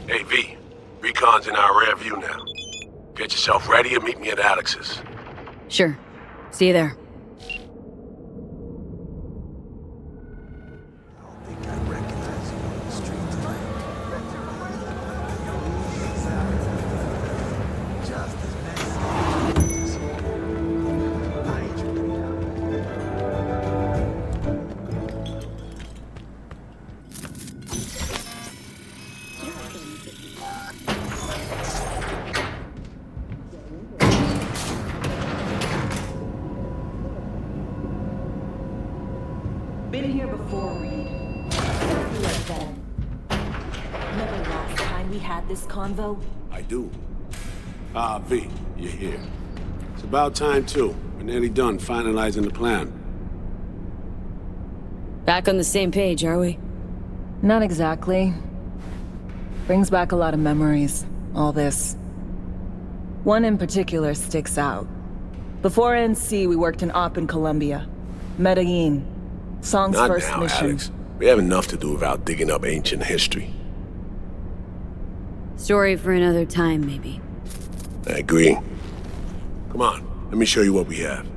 Hey, V. Recon's in our rear view now. Get yourself ready and meet me at Alex's. Sure. See you there. Been here before, Reed. You like then. Remember last time we had this convo? I do. V, you're here. It's about time, too. We're nearly done finalizing the plan. Back on the same page, are we? Not exactly. Brings back a lot of memories, all this. One in particular sticks out. Before NC, we worked in Op in Colombia. Medellin. Song's Not first now, mission. Alex. We have enough to do without digging up ancient history. Story for another time, maybe. I agree. Come on, let me show you what we have.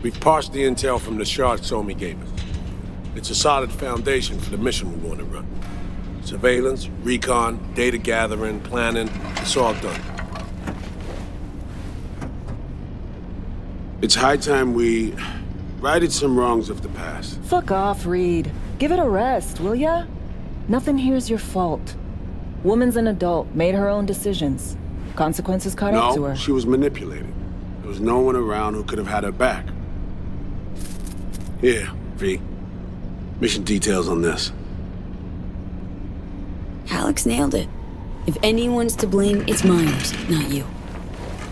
We've parsed the intel from the shard Somi gave us. It's a solid foundation for the mission we want to run. Surveillance, recon, data gathering, planning, it's all done. It's high time we righted some wrongs of the past. Fuck off, Reed. Give it a rest, will ya? Nothing here's your fault. Woman's an adult, made her own decisions. Consequences caught up to her. No, she was manipulated. There was no one around who could have had her back. Here, V. Mission details on this. Alex nailed it. If anyone's to blame, it's Myers, not you.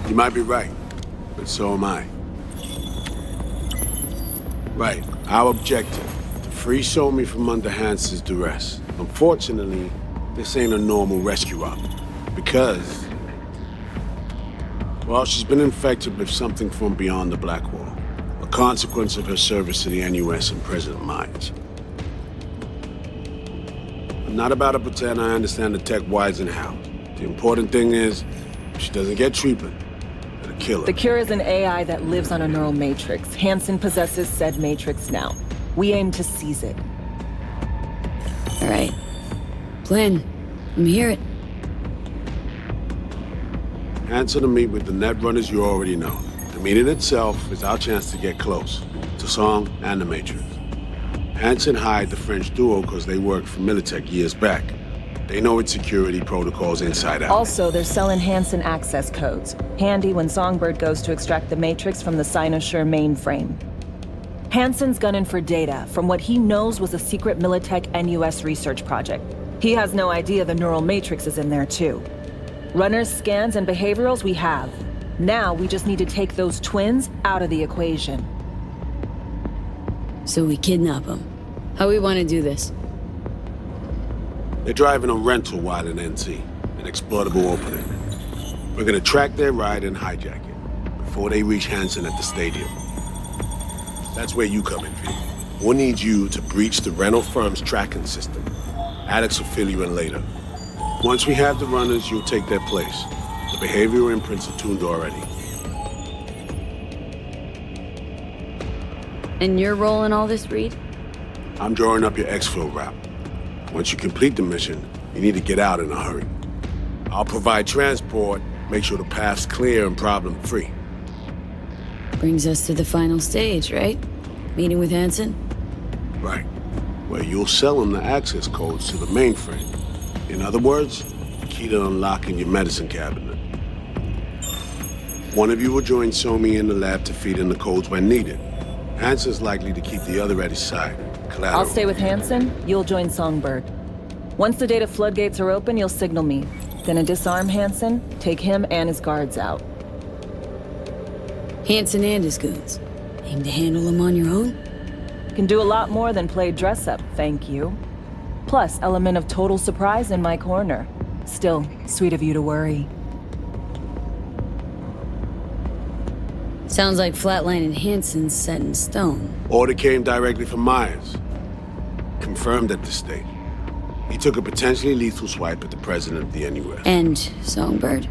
You might be right, but so am I. Right, our objective, to free Somi from under Hansen's duress. Unfortunately, this ain't a normal rescue op, because, well, she's been infected with something from beyond the Black Wall, a consequence of her service to the NUS and President Myers. I'm not about to pretend I understand the tech whys and how. The important thing is, if she doesn't get treatment, it'll kill her. The cure is an AI that lives on a neural matrix. Hansen possesses said matrix now. We aim to seize it. All right. Plan. Let me hear it. Hansen to meet with the net runners you already know. The meeting itself is our chance to get close to Song and the Matrix. Hansen hired the French duo because they worked for Militech years back. They know its security protocols inside out. Also, they're selling Hansen access codes. Handy when Songbird goes to extract the matrix from the Cynosure mainframe. Hansen's gunning for data from what he knows was a secret Militech NUS research project. He has no idea the neural matrix is in there too. Runners, scans, and behaviorals we have. Now we just need to take those twins out of the equation. So we kidnap him. How we want to do this? They're driving a rental while in NC, an exploitable opening. We're gonna track their ride and hijack it before they reach Hansen at the stadium. That's where you come in, V. We'll need you to breach the rental firm's tracking system. Alex will fill you in later. Once we have the runners, you'll take their place. The behavioral imprints are tuned already. And your role in all this, Reed? I'm drawing up your exfil route. Once you complete the mission, you need to get out in a hurry. I'll provide transport, make sure the path's clear and problem-free. Brings us to the final stage, right? Meeting with Hansen? Right. Where you'll sell him the access codes to the mainframe. In other words, the key to unlocking your medicine cabinet. One of you will join Somi in the lab to feed in the codes when needed. Hansen's likely to keep the other at his side. Collateral. I'll stay with Hansen, you'll join Songbird. Once the data floodgates are open, you'll signal me. Gonna disarm Hansen, take him and his guards out. Hansen and his goons. Aim to handle them on your own? Can do a lot more than play dress-up, thank you. Plus, element of total surprise in my corner. Still, sweet of you to worry. Sounds like Flatline and Hansen's set in stone. Order came directly from Myers. Confirmed at the state. He took a potentially lethal swipe at the president of the NUS. And Songbird?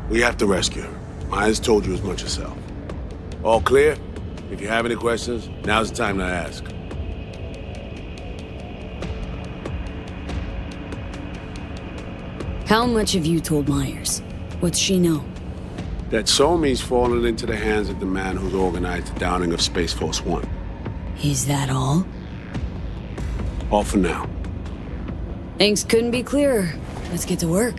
We have to rescue her. Myers told you as much herself. All clear? If you have any questions, now's the time to ask. How much have you told Myers? What's she know? That Somi's fallen into the hands of the man who's organized the downing of Space Force One. Is that all? All for now. Things couldn't be clearer. Let's get to work.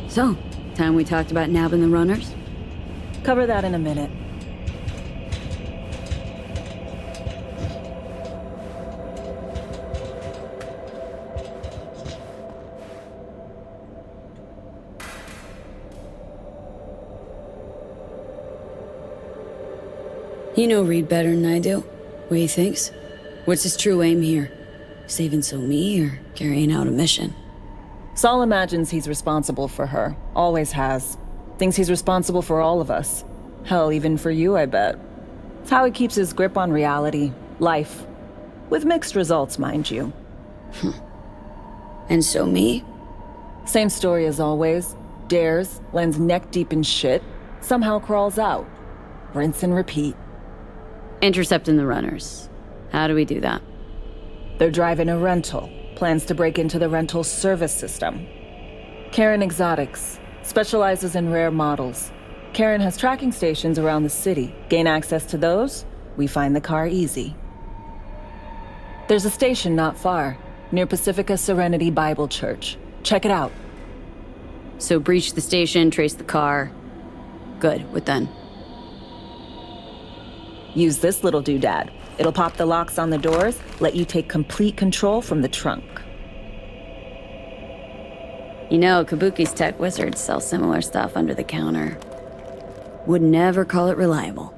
So, time we talked about nabbing the runners? Cover that in a minute. You know Reed better than I do. What he thinks? What's his true aim here? Saving Somi or carrying out a mission? Saul imagines he's responsible for her. Always has. Thinks he's responsible for all of us. Hell, even for you, I bet. It's how he keeps his grip on reality, life. With mixed results, mind you. And Somi? Same story as always. Dares, lands neck deep in shit, somehow crawls out. Rinse and repeat. Intercepting the runners. How do we do that? They're driving a rental. Plans to break into the rental service system. Karen Exotics. Specializes in rare models. Karen has tracking stations around the city. Gain access to those, we find the car easy. There's a station not far, near Pacifica Serenity Bible Church. Check it out. So breach the station, trace the car. Good, what then? Use this little doodad. It'll pop the locks on the doors, let you take complete control from the trunk. You know, Kabuki's tech wizards sell similar stuff under the counter. Would never call it reliable.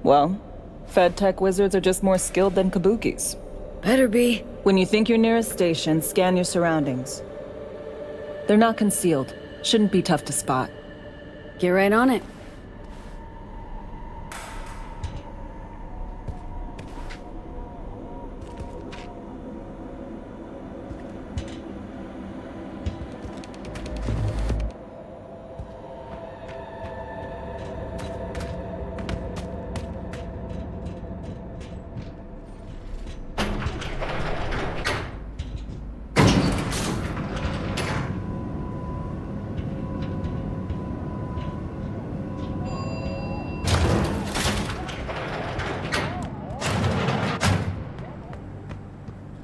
Well, Fed tech wizards are just more skilled than Kabukis. Better be. When you think you're near a station, scan your surroundings. They're not concealed. Shouldn't be tough to spot. Get right on it.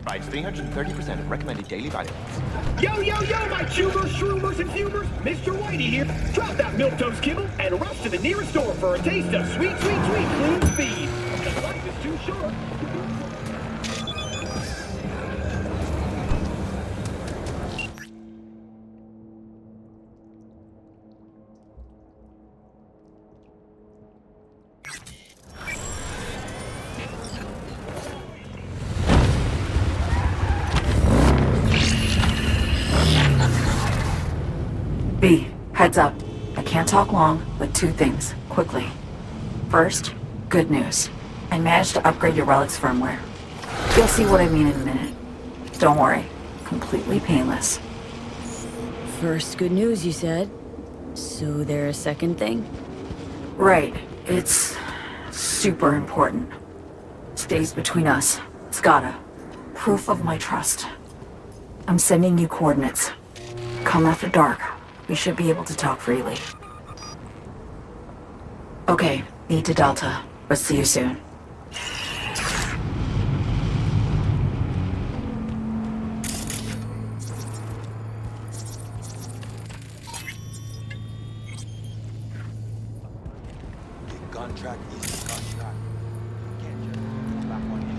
Provides 330% of recommended daily vitamins. Yo, my tubers, shroomers, and fumers! Mr. Whitey here. Drop that milquetoast kibble and rush to the nearest store for a taste of sweet, clean speed. Because life is too short. B, heads up. I can't talk long, but two things, quickly. First, good news. I managed to upgrade your relic's firmware. You'll see what I mean in a minute. Don't worry, completely painless. First good news, you said. So there a second thing? Right, it's super important. Stays between us. It's gotta. Proof of my trust. I'm sending you coordinates. Come after dark. We should be able to talk freely. Okay, need to Delta. But see you soon. Gun track is gun track. Can't just back one issue.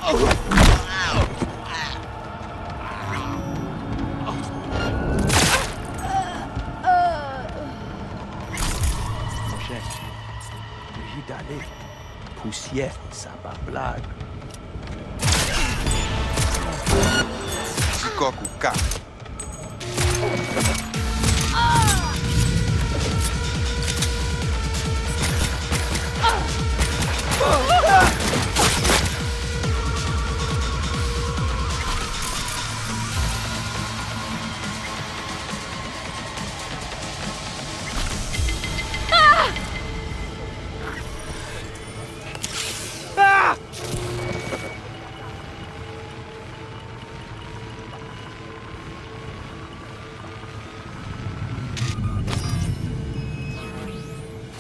Mon cher, lui d'aller. Poussière, ça va blague. Shikokuka.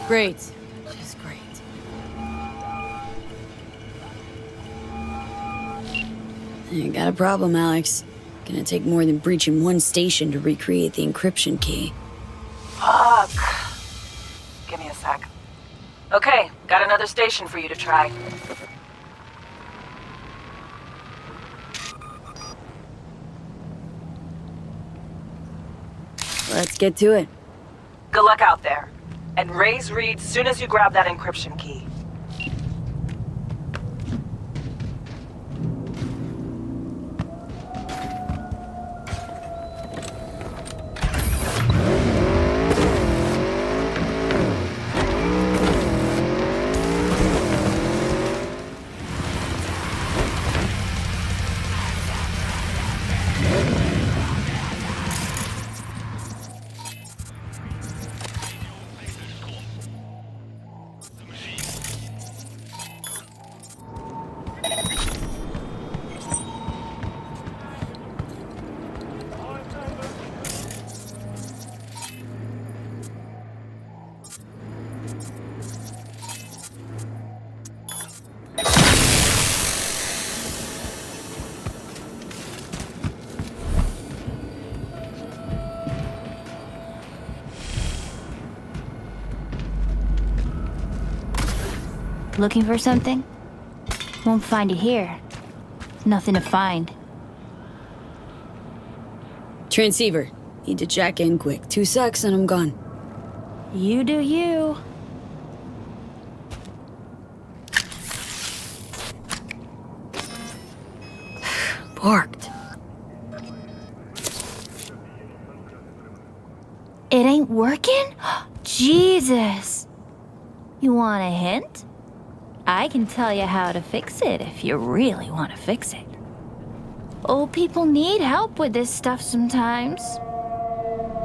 Great. Just great. You got a problem, Alex. Gonna take more than breaching one station to recreate the encryption key. Fuck. Give me a sec. Okay, got another station for you to try. Let's get to it. Good luck out there. And raise Reed soon as you grab that encryption key. Looking for something? Won't find it here. Nothing to find. Transceiver. Need to jack in quick. 2 secs and I'm gone. You do you. Parked. It ain't working? Jesus! You want a hint? I can tell you how to fix it if you really want to fix it. Old people need help with this stuff sometimes.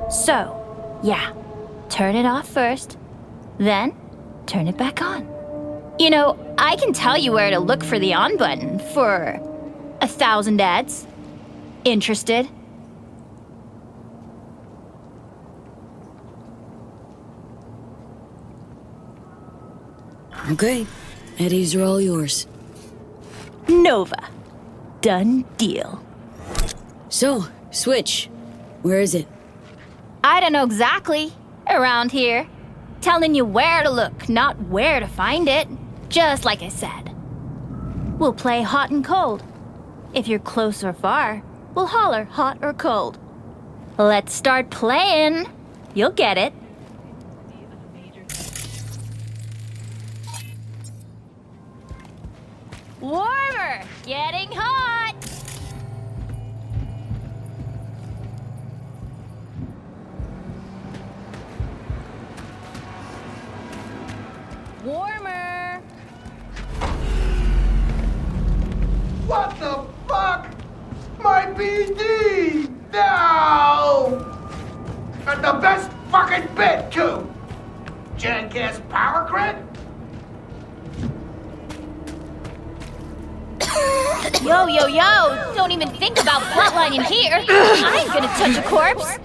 So, yeah, turn it off first, then turn it back on. You know, I can tell you where to look for the on button for 1,000 ads. Interested? Okay. Eddies are all yours. Nova. Done deal. So, switch. Where is it? I don't know exactly. Around here. Telling you where to look, not where to find it. Just like I said. We'll play hot and cold. If you're close or far, we'll holler hot or cold. Let's start playing. You'll get it. Warmer! Getting hot! Warmer! What the fuck? My BD! No! And the best fucking bit, too! Jackass power grid? Yo, yo, yo! Don't even think about flatlining here! I ain't gonna touch a corpse!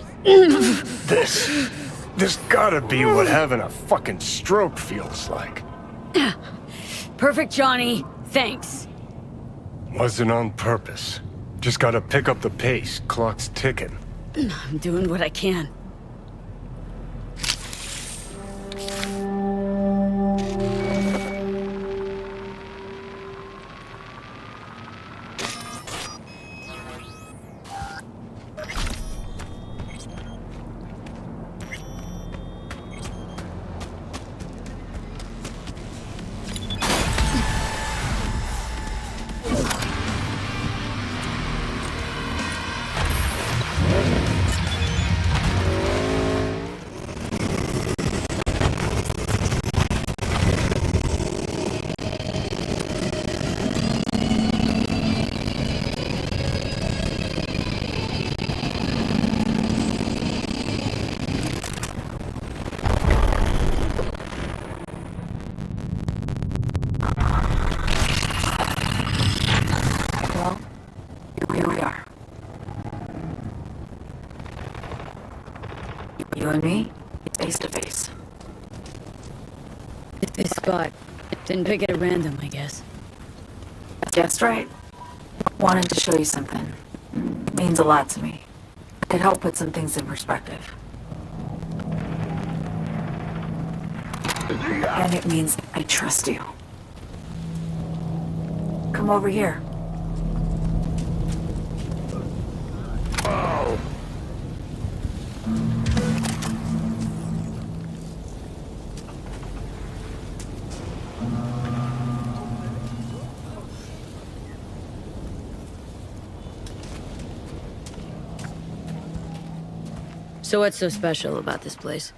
This gotta be what having a fucking stroke feels like. Perfect, Johnny. Thanks. Wasn't on purpose. Just gotta pick up the pace. Clock's ticking. I'm doing what I can. Didn't pick it at random, I guess. Guessed right. Wanted to show you something. Means a lot to me. Could help put some things in perspective. And it means I trust you. Come over here. So what's so special about this place?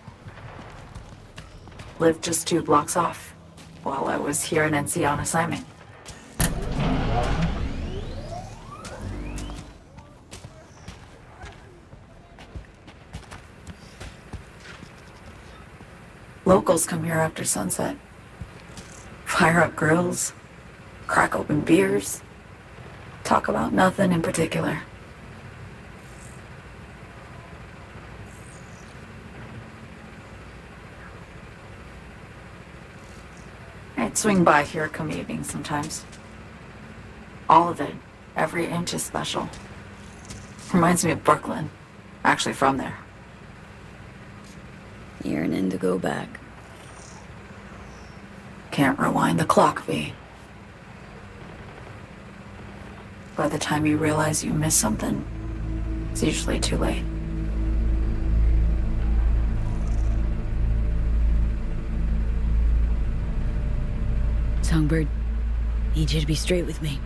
Lived just 2 blocks off, while I was here in NC on assignment. Locals come here after sunset. Fire up grills, crack open beers, talk about nothing in particular. I'd swing by here come evening sometimes. All of it, every inch is special. Reminds me of Brooklyn. Actually from there. Yearning to go back. Can't rewind the clock, V. By the time you realize you missed something, it's usually too late. Songbird, need you to be straight with me.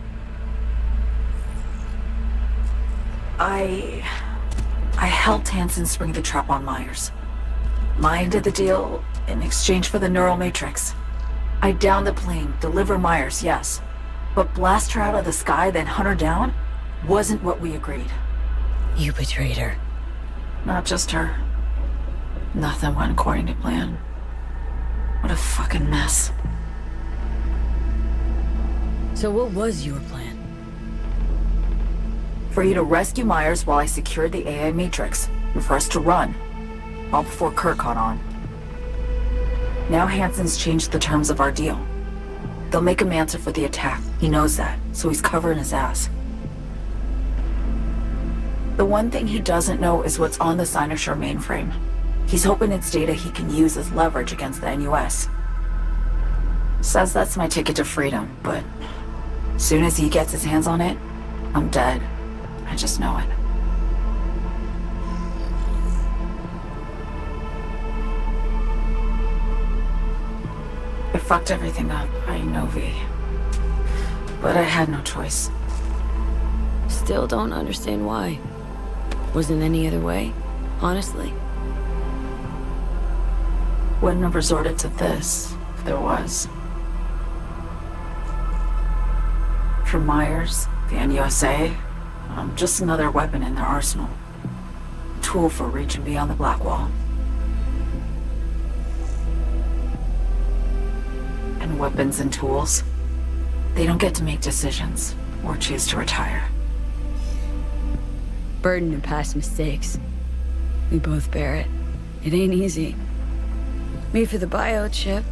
I helped Hansen spring the trap on Myers. Mine did the deal in exchange for the neural matrix. I downed the plane, deliver Myers, yes. But blast her out of the sky, then hunt her down, wasn't what we agreed. You betrayed her. Not just her. Nothing went according to plan. What a fucking mess. So what was your plan? For you to rescue Myers while I secured the AI matrix, and for us to run. All before Kurt caught on. Now Hansen's changed the terms of our deal. They'll make him answer for the attack. He knows that, so he's covering his ass. The one thing he doesn't know is what's on the Cynosure mainframe. He's hoping it's data he can use as leverage against the NUS. Says that's my ticket to freedom, but soon as he gets his hands on it, I'm dead. I just know it. It fucked everything up, I know, V. But I had no choice. Still don't understand why. Wasn't any other way, honestly. Wouldn't have resorted to this, if there was. For Myers, the NUSA, I'm just another weapon in their arsenal. A tool for reaching beyond the Black Wall. And weapons and tools, they don't get to make decisions or choose to retire. Burden of past mistakes. We both bear it. It ain't easy. Me for the biochip,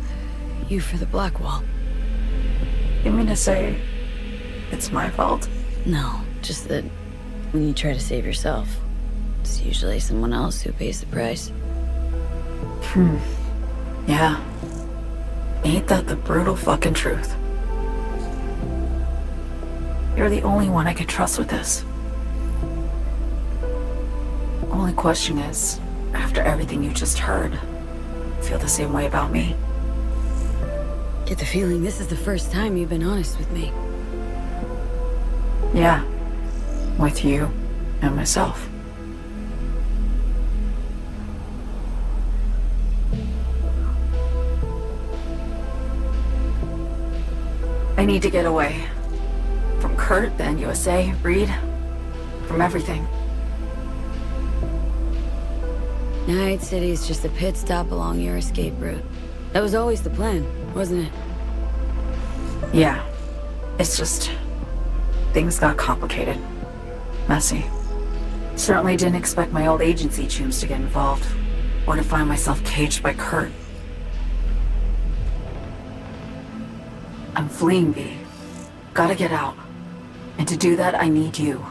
you for the Black Wall. You mean to say it's my fault? No, just that when you try to save yourself, it's usually someone else who pays the price. Yeah. Ain't that the brutal fucking truth? You're the only one I can trust with this. Only question is, after everything you just heard, feel the same way about me? Get the feeling this is the first time you've been honest with me. Yeah. With you and myself. I need to get away. From Kurt, the NUSA, Reed. From everything. Night City's just a pit stop along your escape route. That was always the plan, wasn't it? Yeah. It's just... things got complicated. Messy. Certainly didn't expect my old agency chooms to get involved. Or to find myself caged by Kurt. I'm fleeing, V. Gotta get out. And to do that, I need you.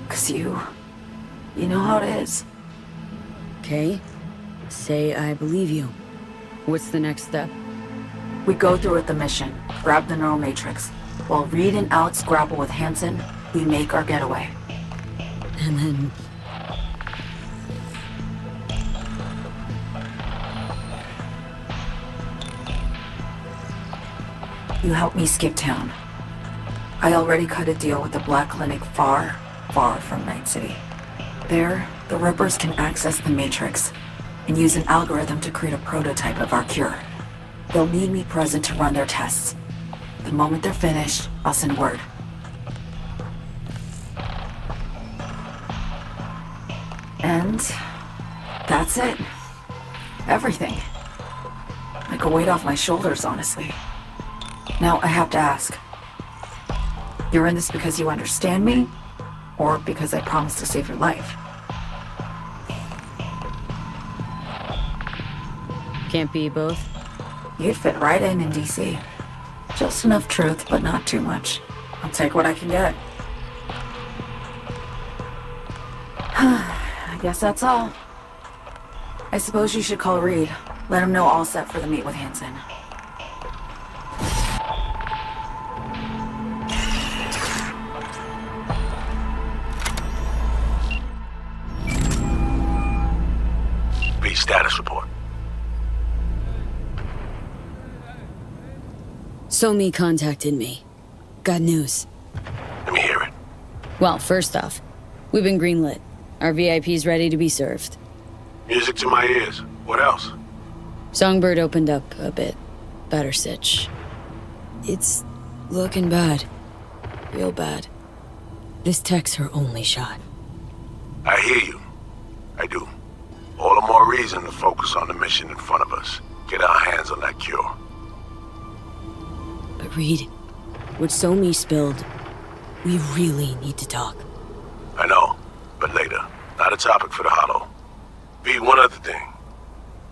'Cause you know how it is. Okay. Say I believe you. What's the next step? We go through with the mission, grab the neural matrix. While Reed and Alex grapple with Hansen, we make our getaway. And then... You help me skip town. I already cut a deal with the Black Clinic far, far from Night City. There, the Rippers can access the Matrix and use an algorithm to create a prototype of our cure. They'll need me present to run their tests. The moment they're finished, I'll send word. And that's it. Everything. Like a weight off my shoulders, honestly. Now, I have to ask. You're in this because you understand me? Or because I promised to save your life? Can't be both. You'd fit right in DC. Just enough truth, but not too much. I'll take what I can get. I guess that's all. I suppose you should call Reed. Let him know all set for the meet with Hansen. B, status report. Somi contacted me. Got news. Let me hear it. Well, first off, we've been greenlit. Our VIP's ready to be served. Music to my ears. What else? Songbird opened up a bit. Better sitch. It's looking bad. Real bad. This tech's her only shot. I hear you. I do. All the more reason to focus on the mission in front of us. Get our hands on that cure. But Reed, what Somi spilled, we really need to talk. I know, but later. Not a topic for the hollow. B, one other thing.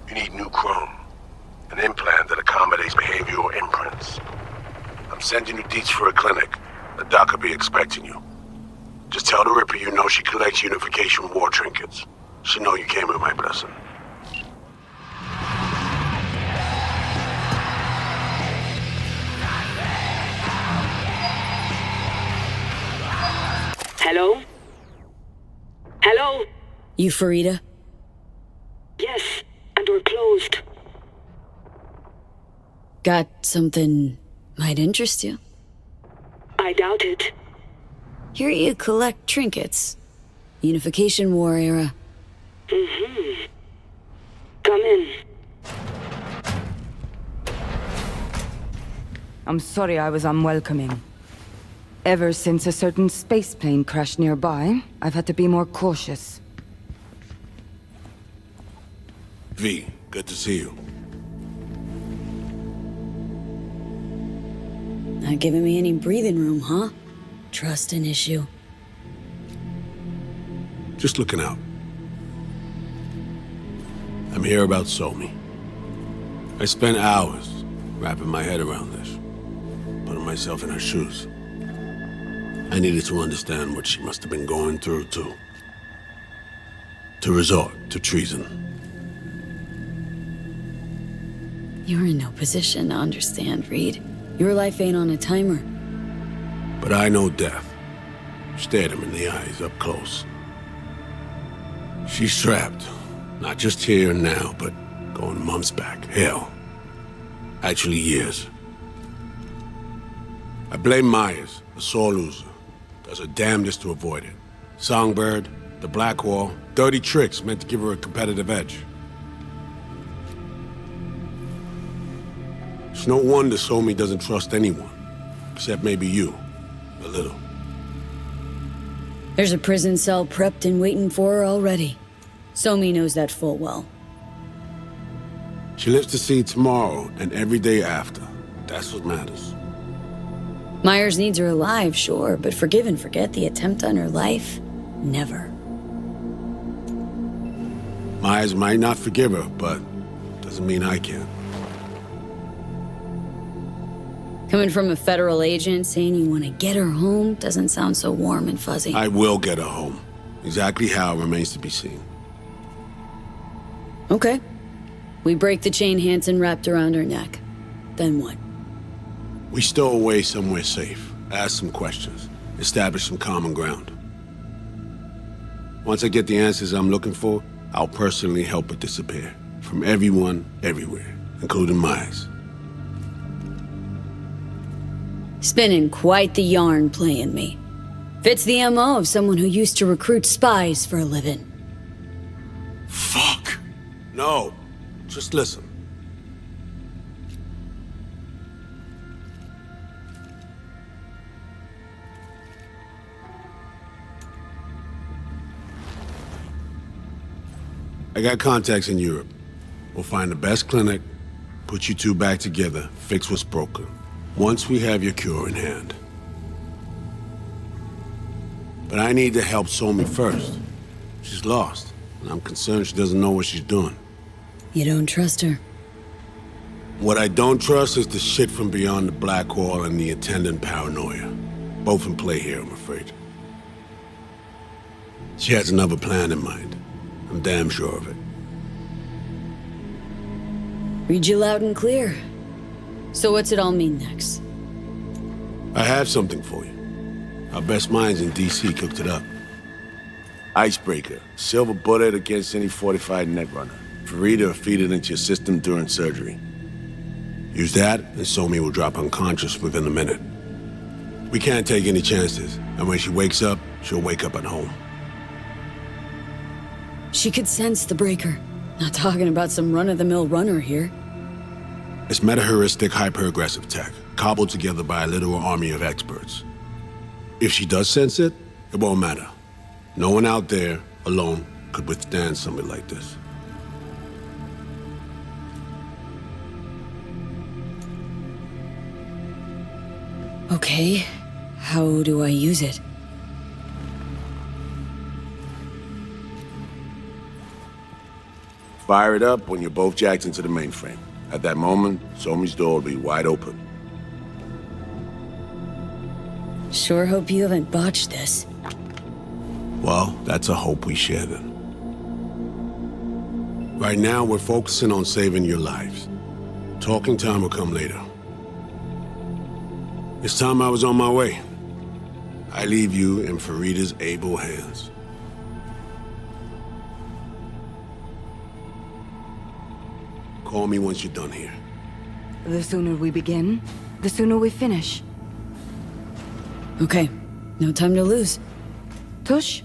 You need new chrome. An implant that accommodates behavioral imprints. I'm sending you deets for a clinic. The doc will be expecting you. Just tell the Ripper you know she collects unification war trinkets. She'll know you came with my blessing. Hello? Hello? You Farida? Yes, and we're closed. Got something might interest you. I doubt it. Here you collect trinkets. Unification War era. Mm-hmm. Come in. I'm sorry I was unwelcoming. Ever since a certain space plane crashed nearby, I've had to be more cautious. V, good to see you. Not giving me any breathing room, huh? Trust an issue. Just looking out. I'm here about Somi. I spent hours wrapping my head around this, putting myself in her shoes. I needed to understand what she must have been going through, to resort to treason. You're in no position to understand, Reed. Your life ain't on a timer. But I know death. Stared him in the eyes up close. She's trapped. Not just here and now, but going months back. Hell. Actually years. I blame Myers, a sore loser. Does her damnedest to avoid it. Songbird, the Black Wall, dirty tricks meant to give her a competitive edge. It's no wonder Somi doesn't trust anyone. Except maybe you. A little. There's a prison cell prepped and waiting for her already. Somi knows that full well. She lives to see tomorrow and every day after. That's what matters. Myers needs her alive, sure, but forgive and forget the attempt on her life? Never. Myers might not forgive her, but doesn't mean I can. Coming from a federal agent saying you want to get her home doesn't sound so warm and fuzzy. I will get her home. Exactly how remains to be seen. Okay. We break the chain Hansen wrapped around her neck. Then what? We stow away somewhere safe, ask some questions, establish some common ground. Once I get the answers I'm looking for, I'll personally help her disappear. From everyone, everywhere, including Myers. Spinning quite the yarn playing me. Fits the MO of someone who used to recruit spies for a living. Fuck! No, just listen. I got contacts in Europe. We'll find the best clinic, put you two back together, fix what's broken. Once we have your cure in hand. But I need to help Somi first. She's lost, and I'm concerned she doesn't know what she's doing. You don't trust her? What I don't trust is the shit from beyond the black wall and the attendant paranoia. Both in play here, I'm afraid. She has another plan in mind. I'm damn sure of it. Read you loud and clear. So what's it all mean next? I have something for you. Our best minds in DC cooked it up. Icebreaker. Silver bullet against any fortified netrunner. Farida will feed it into your system during surgery. Use that, and Somi will drop unconscious within a minute. We can't take any chances, and when she wakes up, she'll wake up at home. She could sense the breaker. Not talking about some run-of-the-mill runner here. It's meta-heuristic hyper-aggressive tech, cobbled together by a literal army of experts. If she does sense it, it won't matter. No one out there, alone, could withstand something like this. Okay, how do I use it? Fire it up when you're both jacked into the mainframe. At that moment, Somi's door will be wide open. Sure hope you haven't botched this. Well, that's a hope we share then. Right now, we're focusing on saving your lives. Talking time will come later. It's time I was on my way. I leave you in Farida's able hands. Call me once you're done here. The sooner we begin, the sooner we finish. Okay, no time to lose. Tush,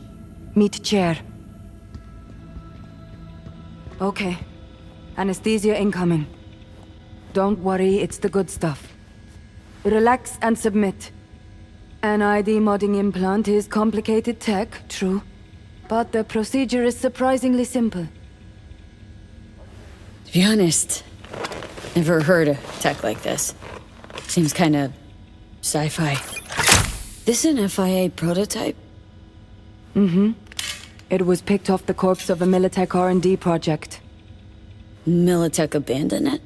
meet chair. Okay. Anesthesia incoming. Don't worry, it's the good stuff. Relax and submit. An ID modding implant is complicated tech, true. But the procedure is surprisingly simple. To be honest, never heard of tech like this. Seems kinda sci-fi. This an FIA prototype? Mm-hmm. It was picked off the corpse of a Militech R&D project. Militech abandoned it?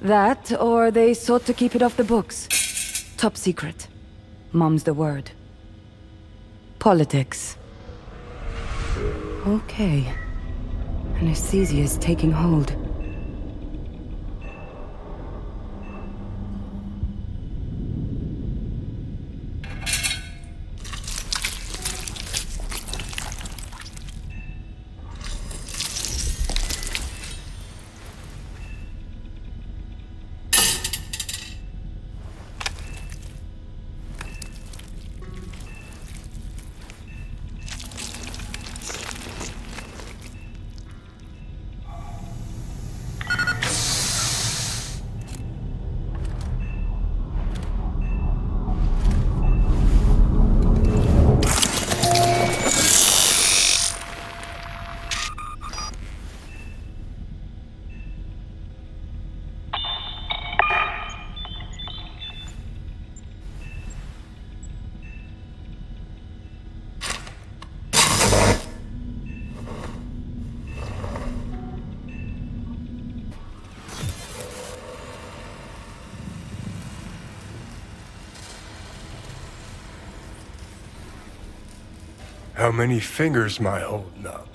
That, or they sought to keep it off the books. Top secret. Mom's the word. Politics. Okay. Anesthesia is taking hold. How many fingers am I holding up?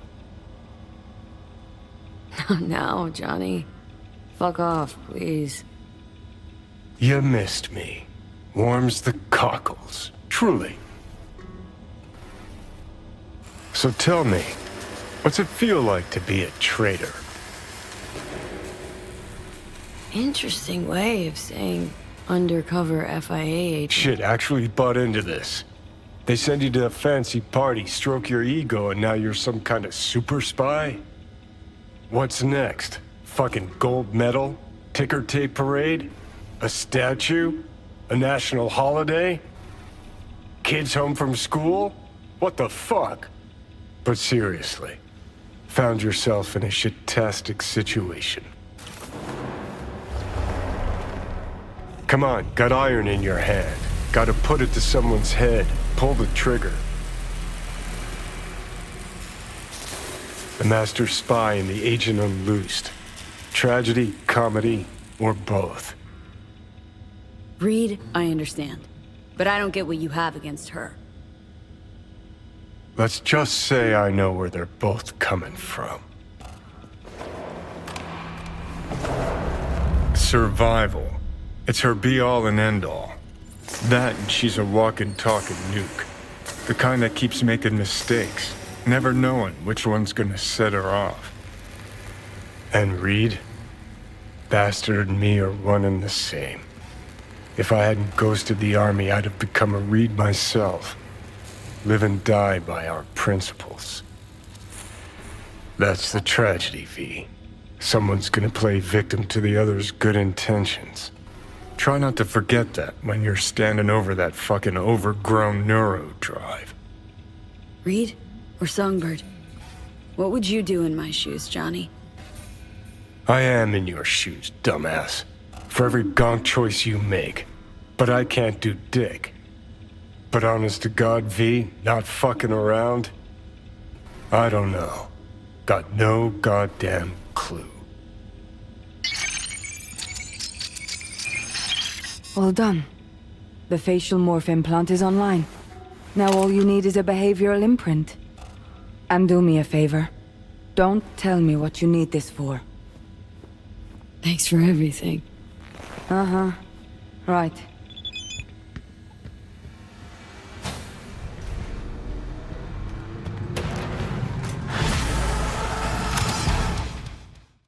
Now, Johnny. Fuck off, please. You missed me. Warms the cockles. Truly. So tell me, what's it feel like to be a traitor? Interesting way of saying undercover FIA agent. Shit, actually butt into this. They send you to a fancy party, stroke your ego, and now you're some kind of super spy? What's next? Fucking gold medal? Ticker tape parade? A statue? A national holiday? Kids home from school? What the fuck? But seriously, found yourself in a shit-tastic situation. Come on, got iron in your hand. Gotta put it to someone's head. Pull the trigger. The master spy and the agent unloosed. Tragedy, comedy, or both. Reed, I understand. But I don't get what you have against her. Let's just say I know where they're both coming from. Survival. It's her be-all and end-all. That and she's a walking, talking nuke. The kind that keeps making mistakes, never knowing which one's gonna set her off. And Reed? Bastard and me are one and the same. If I hadn't ghosted the army, I'd have become a Reed myself. Live and die by our principles. That's the tragedy, V. Someone's gonna play victim to the other's good intentions. Try not to forget that when you're standing over that fucking overgrown neuro drive. Reed or Songbird? What would you do in my shoes, Johnny? I am in your shoes, dumbass. For every gonk choice you make. But I can't do dick. But honest to God, V, not fucking around? I don't know. Got no goddamn clue. All done. The facial morph implant is online. Now all you need is a behavioral imprint. And do me a favor. Don't tell me what you need this for. Thanks for everything. Uh-huh. Right.